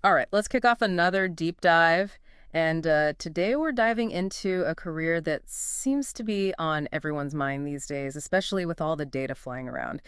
All right, let's kick off another deep dive. And today we're diving into a career that seems to be on everyone's mind these days, especially with all the data flying around.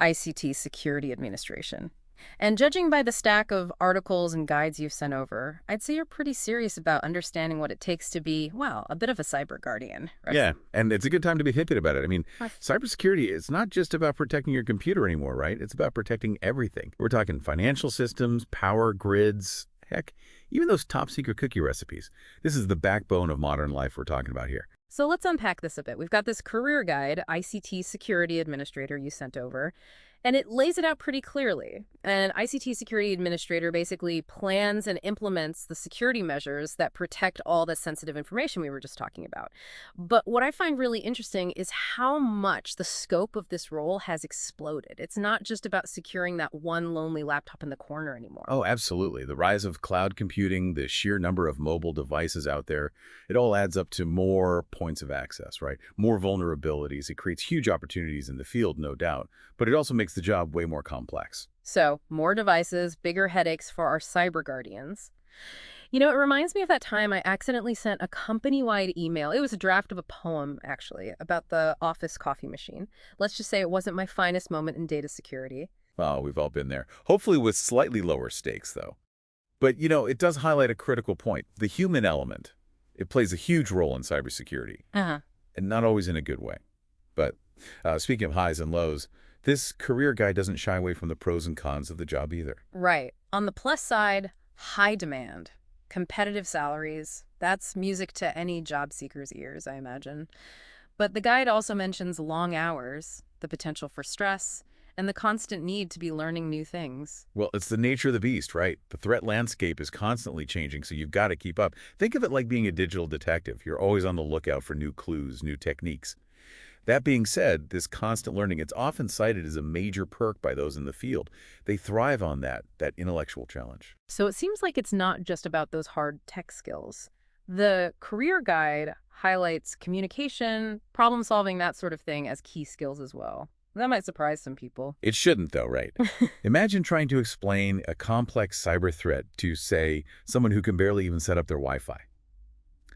ICT Security Administration. And judging by the stack of articles and guides you've sent over, I'd say you're pretty serious about understanding what it takes to be, well, a bit of a cyber guardian, right? Yeah, and it's a good time to be thinking about it. I mean, Right. cybersecurity is not just about protecting your computer anymore, right? It's about protecting everything. We're talking financial systems, power grids, heck, even those top secret cookie recipes. This is the backbone of modern life we're talking about here. So let's unpack this a bit. We've got this career guide, ICT Security Administrator, you sent over, and it lays it out pretty clearly. An ICT Security Administrator basically plans and implements the security measures that protect all the sensitive information we were just talking about. But what I find really interesting is how much the scope of this role has exploded. It's not just about securing that one lonely laptop in the corner anymore. Oh, absolutely. The rise of cloud computing, the sheer number of mobile devices out there, it all adds up to more points of access, right? More vulnerabilities. It creates huge opportunities in the field, no doubt, but it also makes the job way more complex. So, more devices, bigger headaches for our cyber guardians. You know, it reminds me of that time I accidentally sent a company-wide email. It was a draft of a poem, actually, about the office coffee machine. Let's just say it wasn't my finest moment in data security. Oh, we've all been there. Hopefully with slightly lower stakes, though. But, it does highlight a critical point. The human element. It plays a huge role in cybersecurity, Uh-huh. and not always in a good way. But speaking of highs and lows, this career guide doesn't shy away from the pros and cons of the job either. Right. On the plus side, high demand, competitive salaries. That's music to any job seeker's ears, I imagine. But the guide also mentions long hours, the potential for stress, and the constant need to be learning new things. Well, it's the nature of the beast, right? The threat landscape is constantly changing, so you've got to keep up. Think of it like being a digital detective. You're always on the lookout for new clues, new techniques. That being said, this constant learning, it's often cited as a major perk by those in the field. They thrive on that intellectual challenge. So it seems like it's not just about those hard tech skills. The career guide highlights communication, problem solving, that sort of thing as key skills as well. That might surprise some people. It shouldn't, though, right? Imagine trying to explain a complex cyber threat to, say, someone who can barely even set up their Wi-Fi.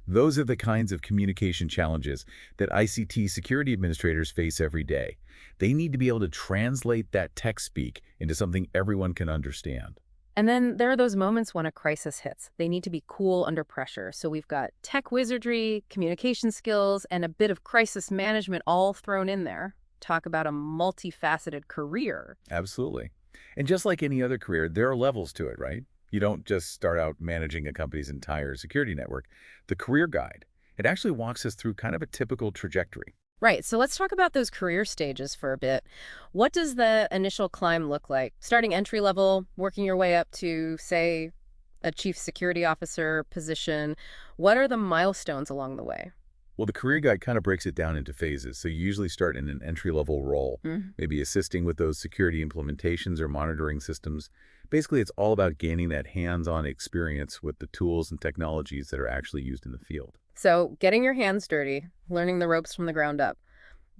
Those are the kinds of communication challenges that ICT security administrators face every day. They need to be able to translate that tech speak into something everyone can understand. And then there are those moments when a crisis hits. They need to be cool under pressure. So we've got tech wizardry, communication skills, and a bit of crisis management all thrown in there. Talk about a multifaceted career. Absolutely. And just like any other career, there are levels to it, right? You don't just start out managing a company's entire security network. The career guide, it actually walks us through kind of a typical trajectory. Right, so let's talk about those career stages for a bit. What does the initial climb look like? Starting entry level, working your way up to, say, a chief security officer position. What are the milestones along the way? Well, the career guide kind of breaks it down into phases. So you usually start in an entry-level role, Mhm. maybe assisting with those security implementations or monitoring systems. Basically, it's all about gaining that hands-on experience with the tools and technologies that are actually used in the field. So, getting your hands dirty, learning the ropes from the ground up.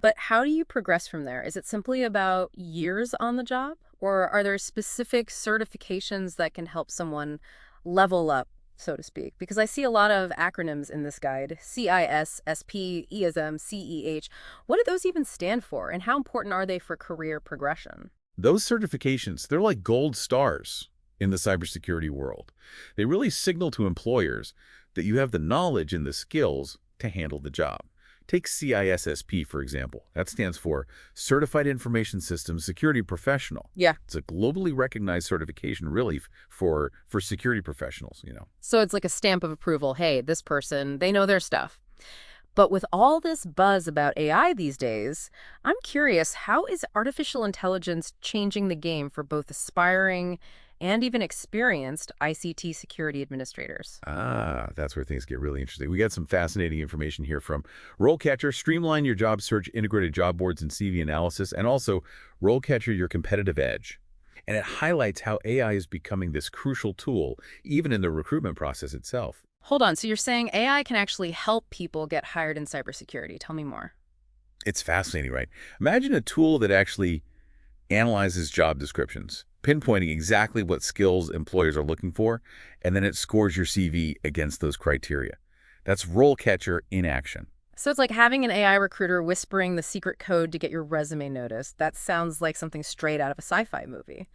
But how do you progress from there? Is it simply about years on the job? Or are there specific certifications that can help someone level up, so to speak? Because I see a lot of acronyms in this guide: CIS, SP, ESM, CEH. What do those even stand for? And how important are they for career progression? Those certifications, they're like gold stars in the cybersecurity world. They really signal to employers that you have the knowledge and the skills to handle the job. Take CISSP, for example. That stands for Certified Information Systems Security Professional. Yeah. It's a globally recognized certification, really, for security professionals. So it's like a stamp of approval. Hey, this person, they know their stuff. But with all this buzz about AI these days, I'm curious, how is artificial intelligence changing the game for both aspiring and even experienced ICT security administrators? Ah, that's where things get really interesting. We got some fascinating information here from RoleCatcher, streamline your job search, integrated job boards and CV analysis, and also RoleCatcher, your competitive edge. And it highlights how AI is becoming this crucial tool, even in the recruitment process itself. Hold on, so you're saying AI can actually help people get hired in cybersecurity. Tell me more. It's fascinating, right? Imagine a tool that actually analyzes job descriptions, pinpointing exactly what skills employers are looking for, and then it scores your CV against those criteria. That's RoleCatcher in action. So it's like having an AI recruiter whispering the secret code to get your resume noticed. That sounds like something straight out of a sci-fi movie.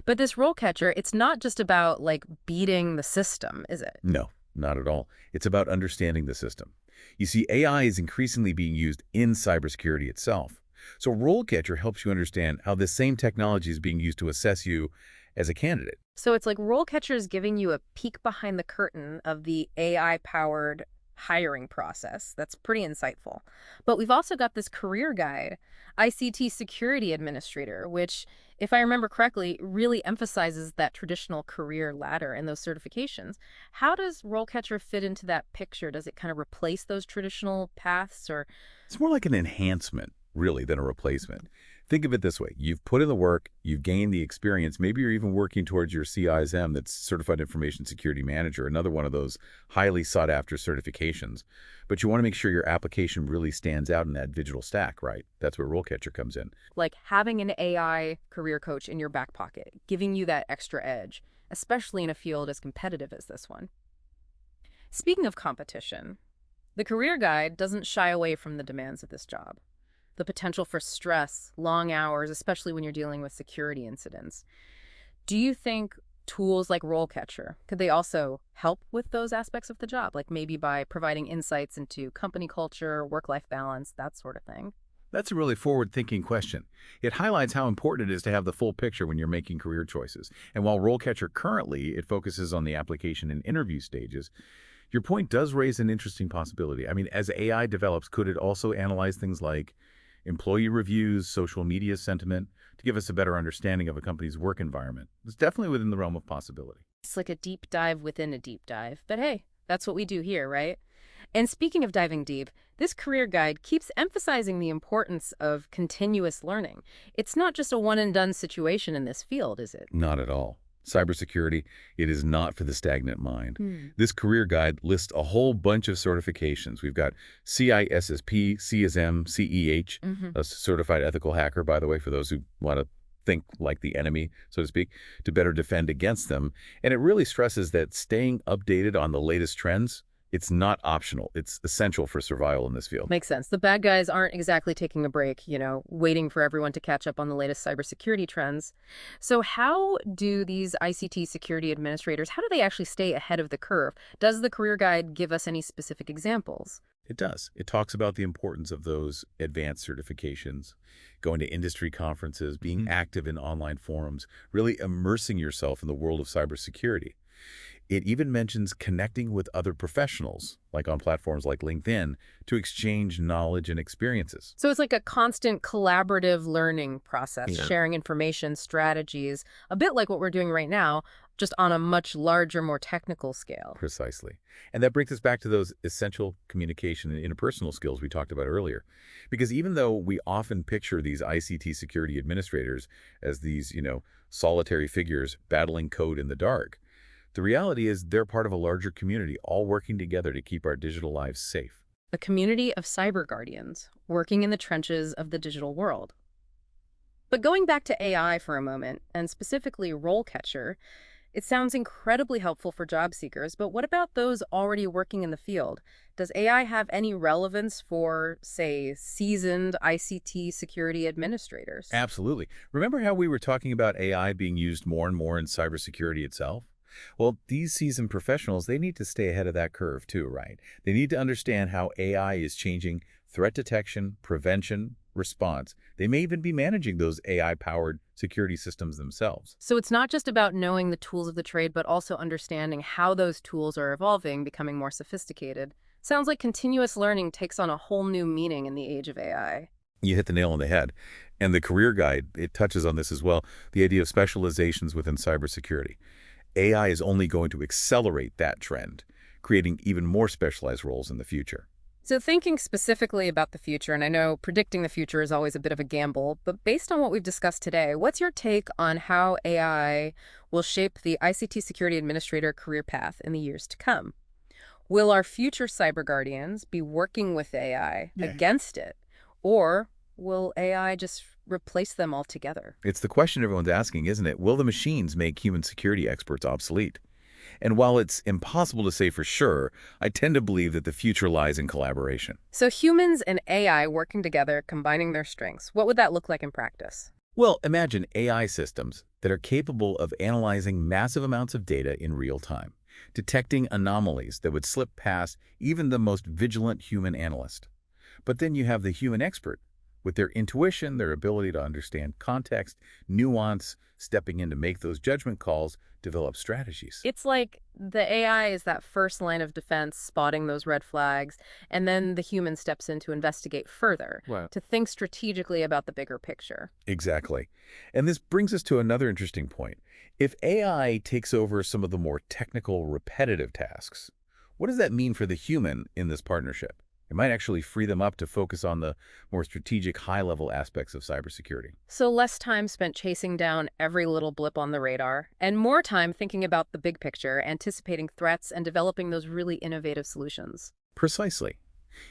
But this role catcher, it's not just about like beating the system, is it? No, not at all. It's about understanding the system. You see, AI is increasingly being used in cybersecurity itself. So RoleCatcher helps you understand how this same technology is being used to assess you as a candidate. So it's like role catcher is giving you a peek behind the curtain of the AI-powered hiring process. That's pretty insightful. But we've also got this career guide, ICT Security Administrator, which, if I remember correctly, really emphasizes that traditional career ladder and those certifications. How does RoleCatcher fit into that picture? Does it kind of replace those traditional paths or? It's more like an enhancement, really, than a replacement. Think of it this way. You've put in the work, you've gained the experience, maybe you're even working towards your CISM, that's Certified Information Security Manager, another one of those highly sought-after certifications. But you want to make sure your application really stands out in that digital stack, right? That's where RoleCatcher comes in. Like having an AI career coach in your back pocket, giving you that extra edge, especially in a field as competitive as this one. Speaking of competition, the career guide doesn't shy away from the demands of this job. The potential for stress, long hours, especially when you're dealing with security incidents. Do you think tools like RoleCatcher, could they also help with those aspects of the job, like maybe by providing insights into company culture, work-life balance, that sort of thing? That's a really forward-thinking question. It highlights how important it is to have the full picture when you're making career choices. And while RoleCatcher currently, it focuses on the application and interview stages, your point does raise an interesting possibility. I mean, as AI develops, could it also analyze things like employee reviews, social media sentiment, to give us a better understanding of a company's work environment? It's definitely within the realm of possibility. It's like a deep dive within a deep dive. But hey, that's what we do here, right? And speaking of diving deep, this career guide keeps emphasizing the importance of continuous learning. It's not just a one-and-done situation in this field, is it? Not at all. Cybersecurity, it is not for the stagnant mind. Hmm. This career guide lists a whole bunch of certifications. We've got CISSP, CSM, CEH, a certified ethical hacker, by the way, for those who want to think like the enemy, so to speak, to better defend against them. And it really stresses that staying updated on the latest trends, it's not optional. It's essential for survival in this field. Makes sense. The bad guys aren't exactly taking a break, waiting for everyone to catch up on the latest cybersecurity trends. So how do these ICT security administrators, how do they actually stay ahead of the curve? Does the career guide give us any specific examples? It does. It talks about the importance of those advanced certifications, going to industry conferences, being active in online forums, really immersing yourself in the world of cybersecurity. It even mentions connecting with other professionals, like on platforms like LinkedIn, to exchange knowledge and experiences. So it's like a constant collaborative learning process, Yeah. sharing information, strategies, a bit like what we're doing right now, just on a much larger, more technical scale. Precisely. And that brings us back to those essential communication and interpersonal skills we talked about earlier. Because even though we often picture these ICT security administrators as these, solitary figures battling code in the dark, the reality is they're part of a larger community, all working together to keep our digital lives safe. A community of cyber guardians working in the trenches of the digital world. But going back to AI for a moment, and specifically RoleCatcher, it sounds incredibly helpful for job seekers, but what about those already working in the field? Does AI have any relevance for, say, seasoned ICT security administrators? Absolutely. Remember how we were talking about AI being used more and more in cybersecurity itself? Well, these seasoned professionals, they need to stay ahead of that curve too, right? They need to understand how AI is changing threat detection, prevention, response. They may even be managing those AI-powered security systems themselves. So it's not just about knowing the tools of the trade, but also understanding how those tools are evolving, becoming more sophisticated. Sounds like continuous learning takes on a whole new meaning in the age of AI. You hit the nail on the head. And the career guide, it touches on this as well, the idea of specializations within cybersecurity. AI is only going to accelerate that trend, creating even more specialized roles in the future. So thinking specifically about the future, and I know predicting the future is always a bit of a gamble, but based on what we've discussed today, what's your take on how AI will shape the ICT Security Administrator career path in the years to come? Will our future cyber guardians be working with AI against it? Or Will AI just replace them altogether? It's the question everyone's asking, isn't it? Will the machines make human security experts obsolete? And while it's impossible to say for sure, I tend to believe that the future lies in collaboration. So humans and AI working together, combining their strengths, what would that look like in practice? Well, imagine AI systems that are capable of analyzing massive amounts of data in real time, detecting anomalies that would slip past even the most vigilant human analyst. But then you have the human expert with their intuition, their ability to understand context, nuance, stepping in to make those judgment calls, develop strategies. It's like the AI is that first line of defense, spotting those red flags, and then the human steps in to investigate further, Wow. to think strategically about the bigger picture. Exactly. And this brings us to another interesting point. If AI takes over some of the more technical, repetitive tasks, what does that mean for the human in this partnership? It might actually free them up to focus on the more strategic, high-level aspects of cybersecurity. So less time spent chasing down every little blip on the radar, and more time thinking about the big picture, anticipating threats, and developing those really innovative solutions. Precisely.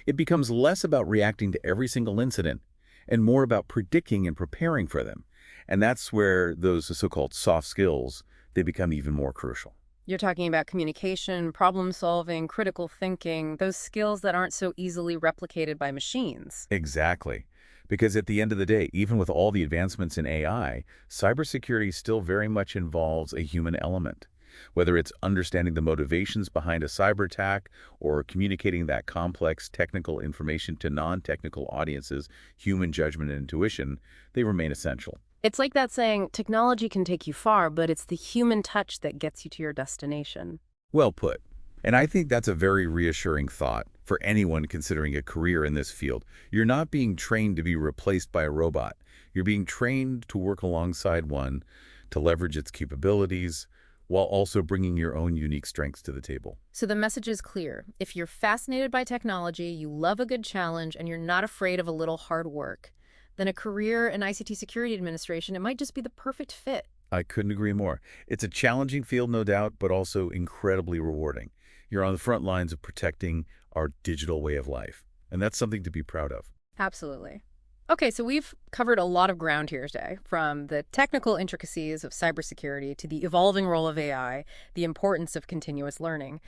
It becomes less about reacting to every single incident and more about predicting and preparing for them. And that's where those so-called soft skills, they become even more crucial. You're talking about communication, problem solving, critical thinking, those skills that aren't so easily replicated by machines. Exactly. Because at the end of the day, even with all the advancements in AI, cybersecurity still very much involves a human element. Whether it's understanding the motivations behind a cyber attack or communicating that complex technical information to non-technical audiences, human judgment and intuition, they remain essential. It's like that saying, technology can take you far, but it's the human touch that gets you to your destination. Well put. And I think that's a very reassuring thought for anyone considering a career in this field. You're not being trained to be replaced by a robot. You're being trained to work alongside one, to leverage its capabilities, while also bringing your own unique strengths to the table. So the message is clear. If you're fascinated by technology, you love a good challenge, and you're not afraid of a little hard work, then a career in ICT Security Administration, it might just be the perfect fit. I couldn't agree more. It's a challenging field, no doubt, but also incredibly rewarding. You're on the front lines of protecting our digital way of life, and that's something to be proud of. Absolutely. Okay, so we've covered a lot of ground here today, from the technical intricacies of cybersecurity to the evolving role of AI, the importance of continuous learning.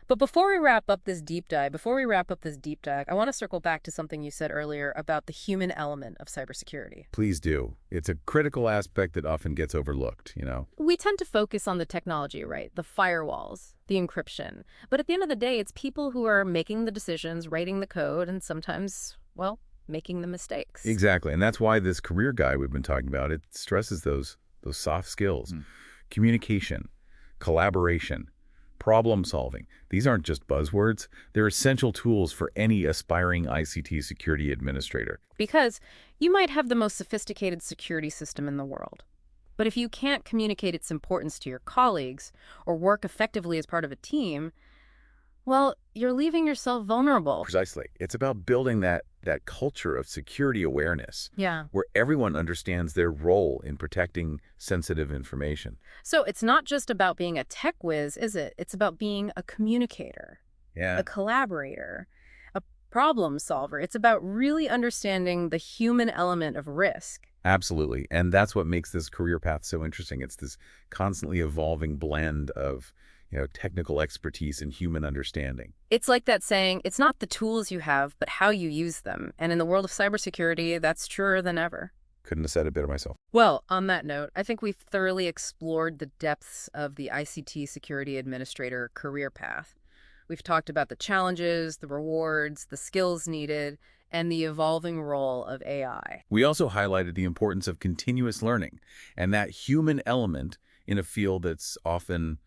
But before we wrap up this deep dive, I want to circle back to something you said earlier about the human element of cybersecurity. Please do. It's a critical aspect that often gets overlooked. We tend to focus on the technology, right? The firewalls, the encryption. But at the end of the day, it's people who are making the decisions, writing the code, and sometimes, well, making the mistakes. Exactly, and that's why this career guide we've been talking about, it stresses those soft skills. Communication, collaboration, problem solving. These aren't just buzzwords. They're essential tools for any aspiring ICT security administrator. Because you might have the most sophisticated security system in the world. But if you can't communicate its importance to your colleagues or work effectively as part of a team, well, you're leaving yourself vulnerable. Precisely. It's about building that culture of security awareness Yeah. where everyone understands their role in protecting sensitive information. So it's not just about being a tech whiz, is it? It's about being a communicator, Yeah, a collaborator, a problem solver. It's about really understanding the human element of risk. absolutely. And that's what makes this career path so interesting. It's this constantly evolving blend of technical expertise and human understanding. It's like that saying, it's not the tools you have, but how you use them. And in the world of cybersecurity, that's truer than ever. Couldn't have said it better myself. Well, on that note, I think we've thoroughly explored the depths of the ICT Security Administrator career path. We've talked about the challenges, the rewards, the skills needed, and the evolving role of AI. We also highlighted the importance of continuous learning and that human element in a field that's often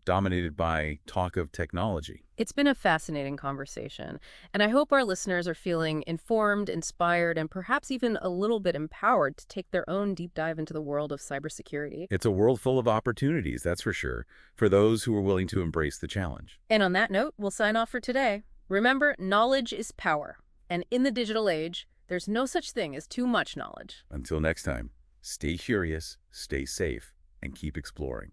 dominated by talk of technology. It's been a fascinating conversation, and I hope our listeners are feeling informed, inspired, and perhaps even a little bit empowered to take their own deep dive into the world of cybersecurity. It's a world full of opportunities, that's for sure, for those who are willing to embrace the challenge. And on that note, we'll sign off for today. Remember, knowledge is power, and in the digital age, there's no such thing as too much knowledge. Until next time, stay curious, stay safe, and keep exploring.